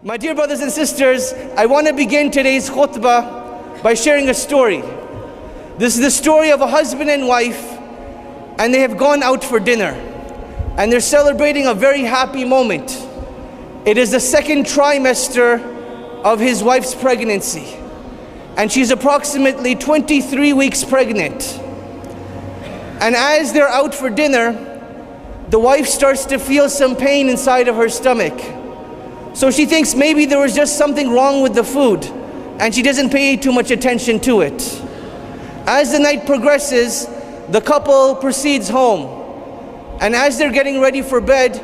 My dear brothers and sisters, I want to begin today's khutbah by sharing a story. This is the story of a husband and wife, and they have gone out for dinner, and they're celebrating a very happy moment. It is the second trimester of his wife's pregnancy, and she's approximately 23 weeks pregnant. And as they're out for dinner, the wife starts to feel some pain inside of her stomach. So she thinks maybe there was just something wrong with the food, and she doesn't pay too much attention to it. As the night progresses, the couple proceeds home, and as they're getting ready for bed,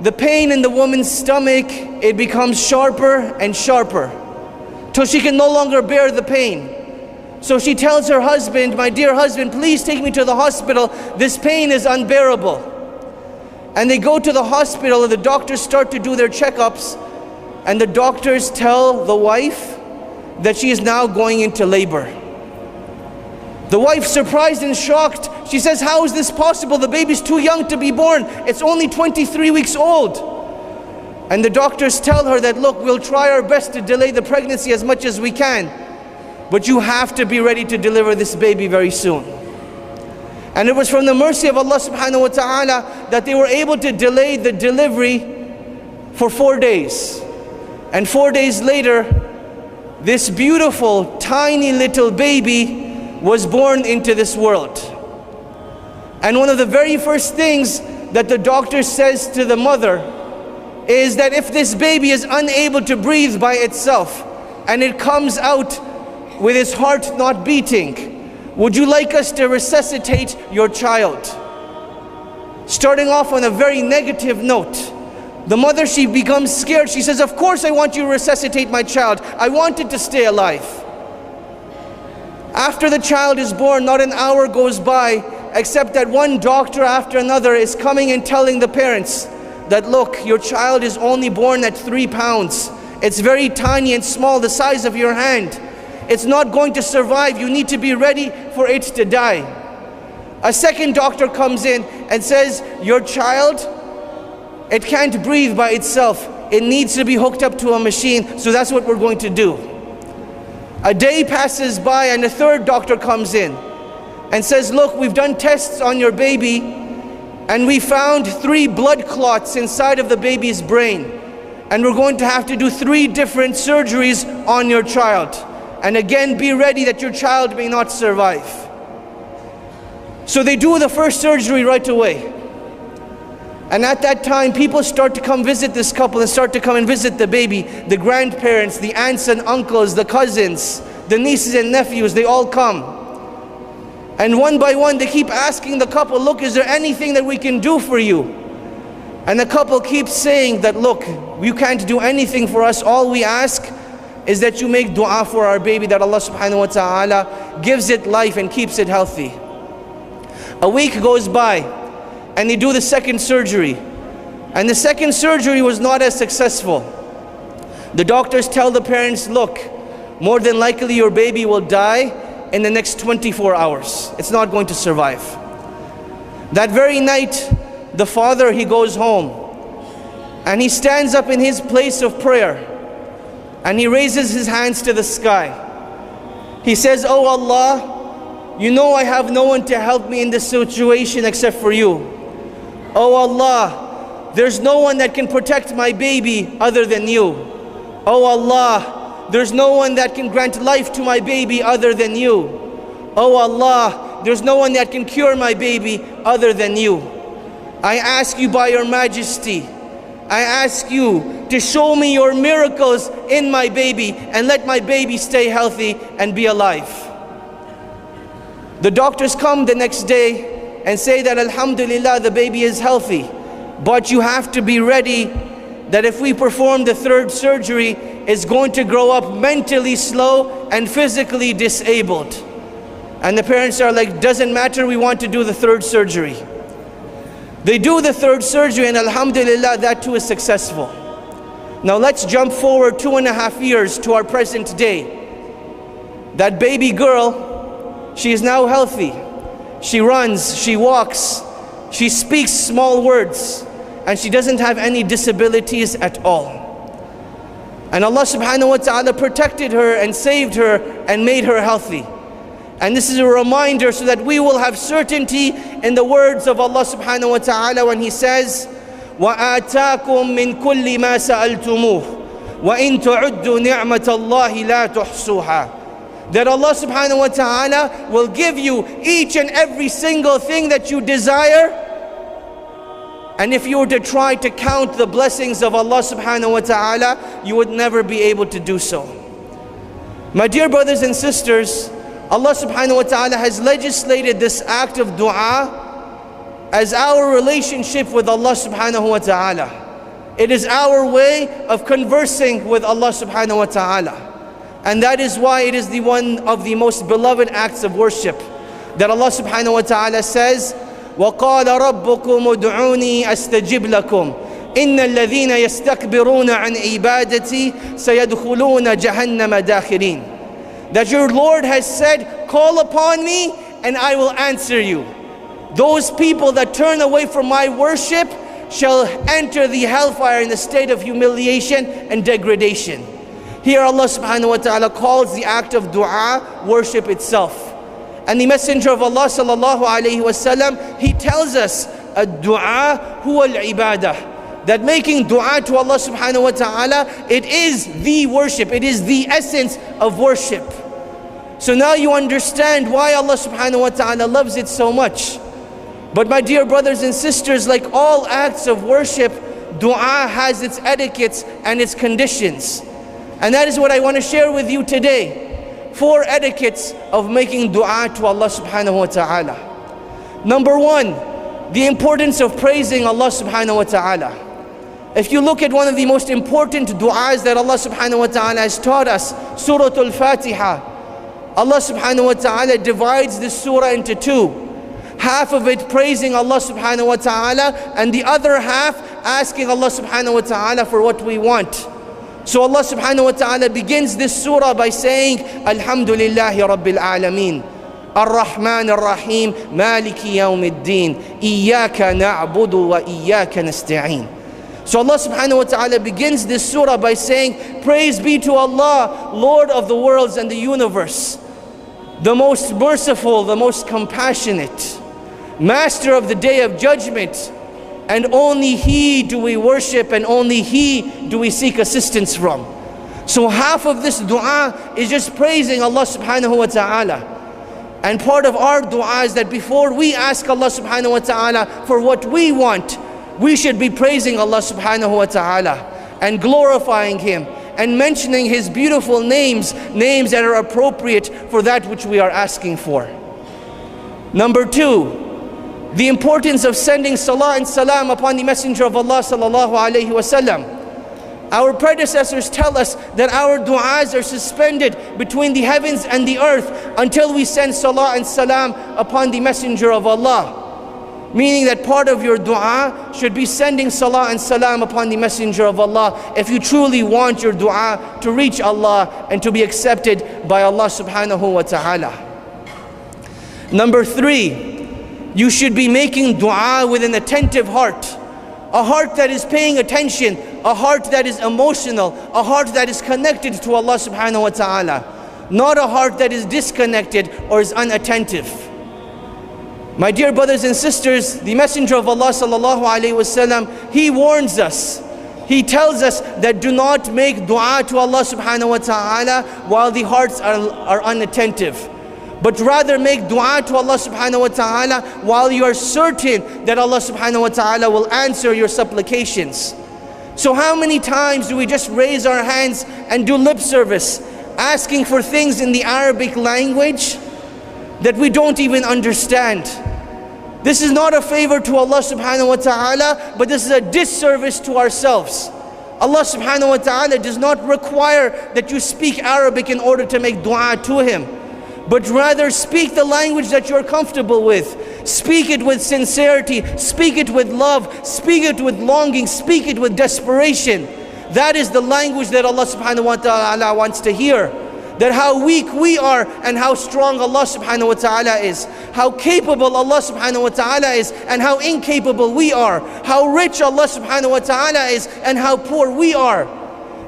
the pain in the woman's stomach, it becomes sharper and sharper till she can no longer bear the pain. So she tells her husband, "My dear husband, please take me to the hospital. This pain is unbearable." And they go to the hospital, and the doctors start to do their checkups, and the doctors tell the wife that she is now going into labor. The wife, surprised and shocked, she says, "How is this possible? The baby's too young to be born. It's only 23 weeks old." And the doctors tell her that, "Look, we'll try our best to delay the pregnancy as much as we can, but you have to be ready to deliver this baby very soon." And it was from the mercy of Allah subhanahu wa ta'ala that they were able to delay the delivery for 4 days. And 4 days later, this beautiful, tiny little baby was born into this world. And one of the very first things that the doctor says to the mother is that if this baby is unable to breathe by itself, and it comes out with its heart not beating, would you like us to resuscitate your child? Starting off on a very negative note, the mother, she becomes scared. She says, "Of course I want you to resuscitate my child. I want it to stay alive." After the child is born, not an hour goes by except that one doctor after another is coming and telling the parents that, "Look, your child is only born at 3 pounds. It's very tiny and small, the size of your hand. It's not going to survive. You need to be ready for it to die." A second doctor comes in and says, "Your child, it can't breathe by itself. It needs to be hooked up to a machine, so that's what we're going to do." A day passes by, and a third doctor comes in and says, "Look, we've done tests on your baby, and we found 3 blood clots inside of the baby's brain, and we're going to have to do 3 different surgeries on your child. And again, be ready that your child may not survive." So they do the first surgery right away. And at that time, people start to come visit this couple and start to come and visit the baby. The grandparents, the aunts and uncles, the cousins, the nieces and nephews, they all come. And one by one, they keep asking the couple, "Look, is there anything that we can do for you?" And the couple keeps saying that, "Look, you can't do anything for us. All we ask is that you make dua for our baby, that Allah subhanahu wa ta'ala gives it life and keeps it healthy." A week goes by, and they do the second surgery. And the second surgery was not as successful. The doctors tell the parents, "Look, more than likely your baby will die in the next 24 hours. It's not going to survive." That very night, the father, he goes home, and he stands up in his place of prayer, and he raises his hands to the sky. He says, "Oh Allah, you know I have no one to help me in this situation except for you. Oh Allah, there's no one that can protect my baby other than you. Oh Allah, there's no one that can grant life to my baby other than you. Oh Allah, there's no one that can cure my baby other than you. I ask you by your majesty, I ask you to show me your miracles in my baby, and let my baby stay healthy and be alive." The doctors come the next day and say that Alhamdulillah, the baby is healthy, but you have to be ready that if we perform the third surgery, it's going to grow up mentally slow and physically disabled. And the parents are like, "Doesn't matter, we want to do the third surgery." They do the third surgery, and Alhamdulillah, that too is successful. Now let's jump forward 2.5 years to our present day. That baby girl, she is now healthy. She runs, she walks, she speaks small words, and she doesn't have any disabilities at all. And Allah subhanahu wa ta'ala protected her and saved her and made her healthy. And this is a reminder so that we will have certainty in the words of Allah subhanahu wa ta'ala when He says, وَآتَاكُم مِّن كُلِّ مَا سَأَلْتُمُوهُ وَإِن تُعُدُّوا نِعْمَةَ اللَّهِ لَا تُحْصُوهَا. That Allah subhanahu wa ta'ala will give you each and every single thing that you desire. And if you were to try to count the blessings of Allah subhanahu wa ta'ala, you would never be able to do so. My dear brothers and sisters, Allah subhanahu wa ta'ala has legislated this act of dua as our relationship with Allah subhanahu wa ta'ala. It is our way of conversing with Allah subhanahu wa ta'ala. And that is why it is the one of the most beloved acts of worship. That Allah subhanahu wa ta'ala says, وَقَالَ رَبُّكُمُ ادْعُونِي أَسْتَجِبْ لَكُمْ إِنَّ الَّذِينَ يَسْتَكْبِرُونَ عَنْ عِبَادَتِي سَيَدْخُلُونَ جَهَنَّمَ دَاخِرِينَ. That your Lord has said, call upon me and I will answer you. Those people that turn away from my worship shall enter the hellfire in a state of humiliation and degradation. Here Allah subhanahu wa ta'ala calls the act of dua worship itself. And the Messenger of Allah sallallahu alayhi wasallam, he tells us, ad-du'a huwa al-ibadah. That making dua to Allah subhanahu wa ta'ala, it is the worship, it is the essence of worship. So now you understand why Allah subhanahu wa ta'ala loves it so much. But my dear brothers and sisters, like all acts of worship, dua has its etiquettes and its conditions. And that is what I want to share with you today. 4 etiquettes of making dua to Allah subhanahu wa ta'ala. Number 1, the importance of praising Allah subhanahu wa ta'ala. If you look at one of the most important du'as that Allah subhanahu wa ta'ala has taught us, Surah Al-Fatiha, Allah subhanahu wa ta'ala divides this surah into 2. Half of it praising Allah subhanahu wa ta'ala, and the other half asking Allah subhanahu wa ta'ala for what we want. So Allah subhanahu wa ta'ala begins this surah by saying, Alhamdulillahi Rabbil Alameen, Ar-Rahman Ar-Rahim, Maliki Yawmiddin, Iyaka na'budu wa Iyaka nasta'een. So Allah subhanahu wa ta'ala begins this surah by saying, praise be to Allah, Lord of the worlds and the universe, the most merciful, the most compassionate, Master of the day of judgment, and only He do we worship and only He do we seek assistance from. So half of this dua is just praising Allah subhanahu wa ta'ala. And part of our dua is that before we ask Allah subhanahu wa ta'ala for what we want, we should be praising Allah subhanahu wa ta'ala and glorifying Him and mentioning His beautiful names, names that are appropriate for that which we are asking for. Number 2, the importance of sending salah and salam upon the Messenger of Allah sallallahu alayhi wasallam. Our predecessors tell us that our du'as are suspended between the heavens and the earth until we send salah and salam upon the Messenger of Allah. Meaning that part of your dua should be sending salah and salam upon the Messenger of Allah if you truly want your dua to reach Allah and to be accepted by Allah subhanahu wa ta'ala. Number 3, you should be making dua with an attentive heart. A heart that is paying attention, a heart that is emotional, a heart that is connected to Allah subhanahu wa ta'ala. Not a heart that is disconnected or is unattentive. My dear brothers and sisters, the Messenger of Allah sallallahu alayhi wasallam, he warns us. He tells us that do not make dua to Allah subhanahu wa ta'ala while the hearts are unattentive. But rather make dua to Allah subhanahu wa ta'ala while you are certain that Allah subhanahu wa ta'ala will answer your supplications. So how many times do we just raise our hands and do lip service, asking for things in the Arabic language that we don't even understand? This is not a favor to Allah subhanahu wa ta'ala, but this is a disservice to ourselves. Allah subhanahu wa ta'ala does not require that you speak Arabic in order to make dua to Him, but rather speak the language that you're comfortable with. Speak it with sincerity, speak it with love, speak it with longing, speak it with desperation. That is the language that Allah subhanahu wa ta'ala wants to hear. That how weak we are and how strong Allah subhanahu wa ta'ala is. How capable Allah subhanahu wa ta'ala is and how incapable we are. How rich Allah subhanahu wa ta'ala is and how poor we are.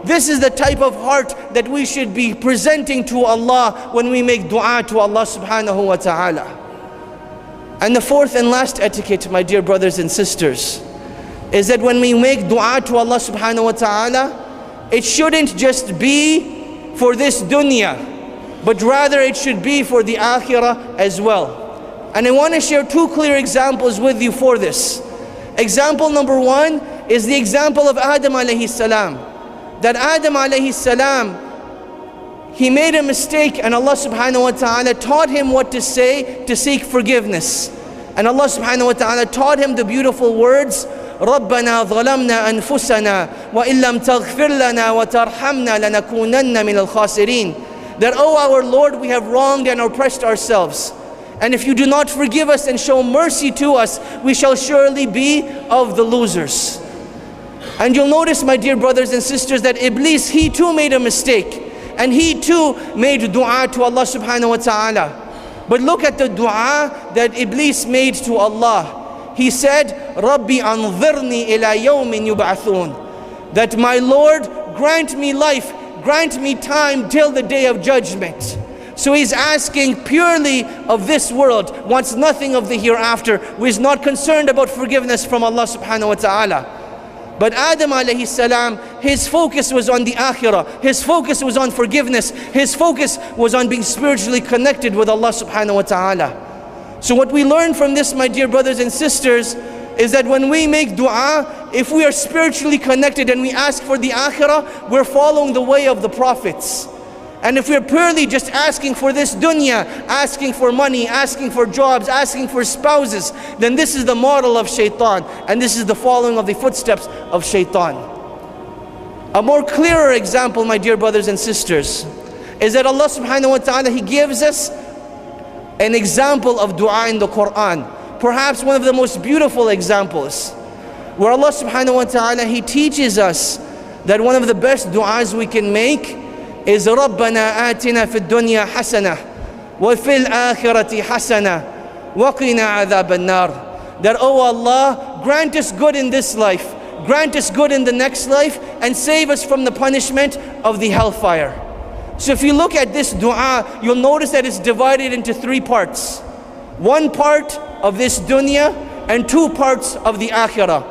This is the type of heart that we should be presenting to Allah when we make dua to Allah subhanahu wa ta'ala. And the fourth and last etiquette, my dear brothers and sisters, is that when we make dua to Allah subhanahu wa ta'ala, it shouldn't just be for this dunya, but rather it should be for the akhirah as well. And I want to share two clear examples with you for this. Example number one is the example of Adam alayhi salam. That Adam alayhi salam, he made a mistake, and Allah subhanahu wa ta'ala taught him what to say to seek forgiveness. And Allah subhanahu wa ta'ala taught him the beautiful words, رَبَّنَا ظَلَمْنَا أَنفُسَنَا وَإِن لَمْ تَغْفِرْ لَنَا وَتَرْحَمْنَا لَنَكُونَنَّ مِنَ الْخَاسِرِينَ. That, oh our Lord, we have wronged and oppressed ourselves. And if you do not forgive us and show mercy to us, we shall surely be of the losers. And you'll notice, my dear brothers and sisters, that Iblis, he too made a mistake. And he too made dua to Allah subhanahu wa ta'ala. But look at the dua that Iblis made to Allah. He said, Rabbi anzirni ila yawmin yub'athun. That my Lord, grant me life, grant me time till the day of judgment. So he's asking purely of this world, wants nothing of the hereafter, who is not concerned about forgiveness from Allah subhanahu wa ta'ala. But Adam alayhi salam, his focus was on the akhirah. His focus was on forgiveness. His focus was on being spiritually connected with Allah subhanahu wa ta'ala. So what we learn from this, my dear brothers and sisters, is that when we make dua, if we are spiritually connected and we ask for the akhirah, we're following the way of the prophets. And if we're purely just asking for this dunya, asking for money, asking for jobs, asking for spouses, then this is the model of shaitan, and this is the following of the footsteps of shaitan. A more clearer example, my dear brothers and sisters, is that Allah subhanahu wa ta'ala, He gives us an example of dua in the Quran. Perhaps one of the most beautiful examples, where Allah subhanahu wa ta'ala, He teaches us that one of the best du'as we can make is رَبَّنَا آتِنَا فِي الدُّنْيَا حَسَنَةً وَفِي الْآخِرَةِ حَسَنَةً وَقِنَا عَذَابَ النَّارِ. That, oh Allah, grant us good in this life, grant us good in the next life, and save us from the punishment of the hellfire. So if you look at this dua, you'll notice that it's divided into three parts. One part of this dunya and two parts of the akhirah.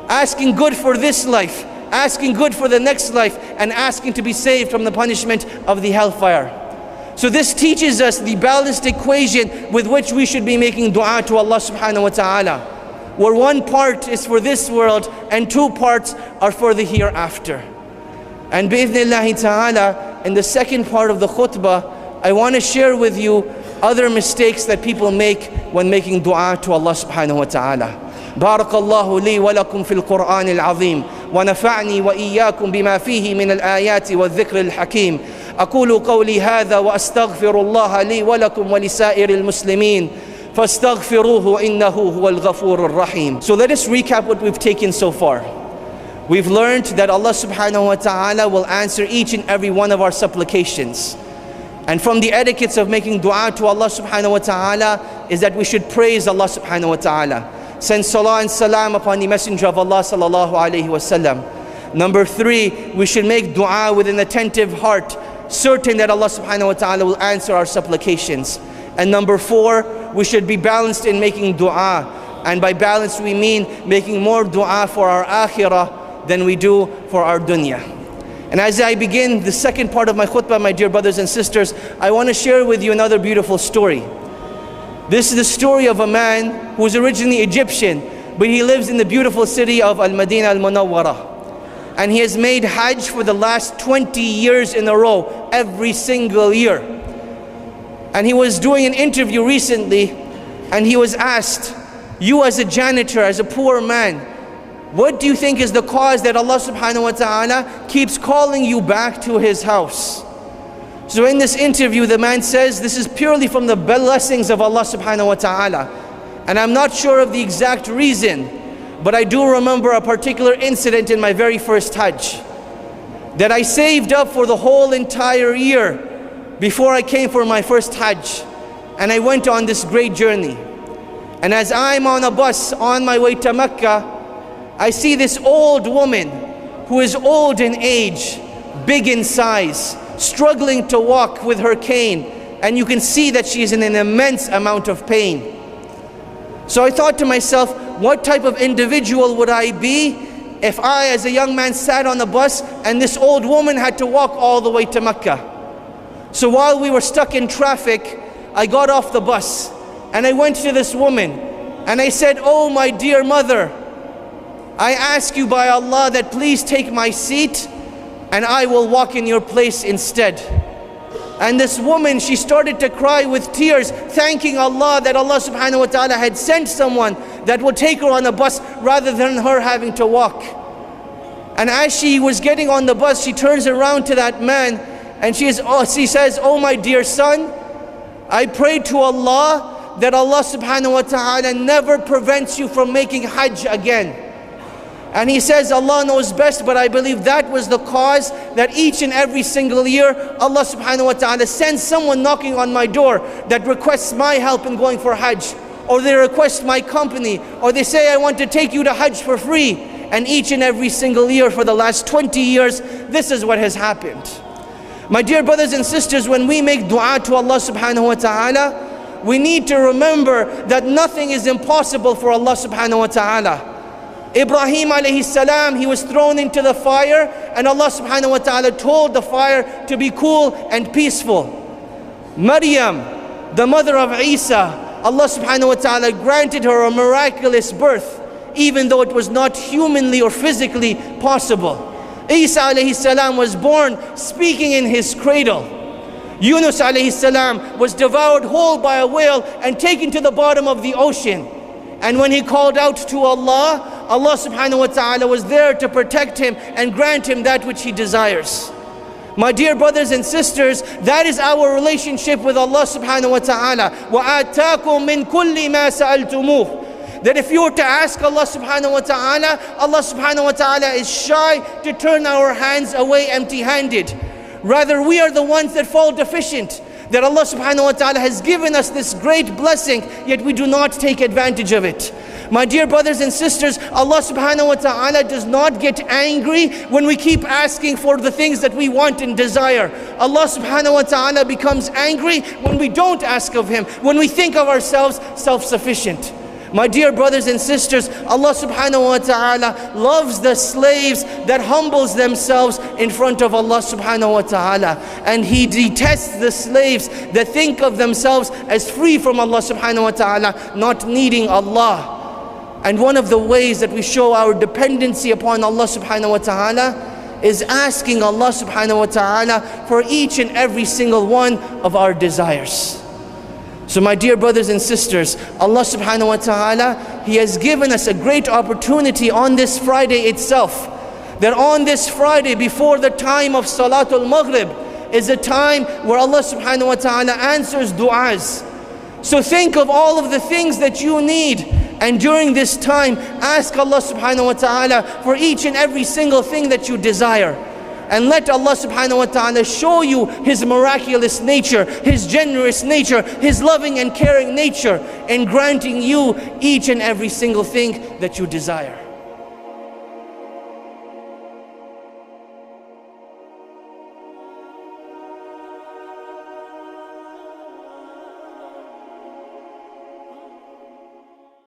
Asking good for this life, asking good for the next life, and asking to be saved from the punishment of the hellfire. So this teaches us the balanced equation with which we should be making dua to Allah subhanahu wa ta'ala, where one part is for this world and two parts are for the hereafter. And bi'idhnillahi ta'ala, in the second part of the khutbah, I want to share with you other mistakes that people make when making dua to Allah subhanahu wa ta'ala. بارك الله لي ولكم في القرآن العظيم ونفعني وإياكم بما فيه من الآيات والذكر الحكيم. أقول قولي هذا وأستغفر الله لي ولكم ولسائر المسلمين فاستغفروه إنه هو الغفور الرحيم. So let us recap what we've taken so far. We've learned that Allah subhanahu wa ta'ala will answer each and every one of our supplications. And from the etiquettes of making dua to Allah subhanahu wa ta'ala is that we should praise Allah subhanahu wa ta'ala. Send salah and salam upon the Messenger of Allah sallallahu alayhi wasallam. Number three, we should make dua with an attentive heart, certain that Allah subhanahu wa ta'ala will answer our supplications. And number four, we should be balanced in making dua. And by balanced we mean making more dua for our akhirah than we do for our dunya. And as I begin the second part of my khutbah, my dear brothers and sisters, I want to share with you another beautiful story. This is the story of a man who was originally Egyptian, but he lives in the beautiful city of Al-Madinah Al-Munawwarah. And he has made Hajj for the last 20 years in a row, every single year. And he was doing an interview recently, and he was asked, you as a janitor, as a poor man, what do you think is the cause that Allah subhanahu wa ta'ala keeps calling you back to His house? So in this interview, the man says, this is purely from the blessings of Allah subhanahu wa ta'ala. And I'm not sure of the exact reason, but I do remember a particular incident in my very first Hajj, that I saved up for the whole entire year before I came for my first Hajj. And I went on this great journey. And as I'm on a bus on my way to Mecca, I see this old woman who is old in age. big in size, struggling to walk with her cane, and you can see that she is in an immense amount of pain. So I thought to myself, what type of individual would I be if I, as a young man, sat on a bus and this old woman had to walk all the way to Mecca? So while we were stuck in traffic, I got off the bus and I went to this woman and I said, "Oh, my dear mother, I ask you by Allah that please take my seat and I will walk in your place instead." And this woman, she started to cry with tears, thanking Allah that Allah subhanahu wa ta'ala had sent someone that would take her on a bus rather than her having to walk. And as she was getting on the bus, she turns around to that man and she says, "Oh, my dear son, I pray to Allah that Allah subhanahu wa ta'ala never prevents you from making Hajj again." And he says, "Allah knows best, but I believe that was the cause that each and every single year Allah subhanahu wa ta'ala sends someone knocking on my door that requests my help in going for Hajj, or they request my company, or they say, I want to take you to Hajj for free." And each and every single year for the last 20 years, this is what has happened. My dear brothers and sisters, when we make dua to Allah subhanahu wa ta'ala, we need to remember that nothing is impossible for Allah subhanahu wa ta'ala. Ibrahim alayhi salam, he was thrown into the fire, and Allah subhanahu wa ta'ala told the fire to be cool and peaceful. Maryam, the mother of Isa, Allah subhanahu wa ta'ala granted her a miraculous birth, even though it was not humanly or physically possible. Isa alayhi salam was born speaking in his cradle. Yunus alayhi salam was devoured whole by a whale and taken to the bottom of the ocean. And when he called out to Allah, Allah subhanahu wa ta'ala was there to protect him and grant him that which he desires. My dear brothers and sisters, that is our relationship with Allah subhanahu wa ta'ala. وَآتَاكُم مِّن كُلِّ مَا سَأَلْتُمُوهُ. That if you were to ask Allah subhanahu wa ta'ala, Allah subhanahu wa ta'ala is shy to turn our hands away empty-handed. Rather, we are the ones that fall deficient, that Allah subhanahu wa ta'ala has given us this great blessing, yet we do not take advantage of it. My dear brothers and sisters, Allah subhanahu wa ta'ala does not get angry when we keep asking for the things that we want and desire. Allah subhanahu wa ta'ala becomes angry when we don't ask of Him, when we think of ourselves self-sufficient. My dear brothers and sisters, Allah subhanahu wa ta'ala loves the slaves that humbles themselves in front of Allah subhanahu wa ta'ala. And He detests the slaves that think of themselves as free from Allah subhanahu wa ta'ala, not needing Allah. And one of the ways that we show our dependency upon Allah subhanahu wa ta'ala is asking Allah subhanahu wa ta'ala for each and every single one of our desires. So my dear brothers and sisters, Allah subhanahu wa ta'ala, He has given us a great opportunity on this Friday itself. That on this Friday, before the time of Salatul Maghrib, is a time where Allah subhanahu wa ta'ala answers du'as. So think of all of the things that you need, and during this time, ask Allah subhanahu wa ta'ala for each and every single thing that you desire. And let Allah subhanahu wa ta'ala show you His miraculous nature, His generous nature, His loving and caring nature in granting you each and every single thing that you desire.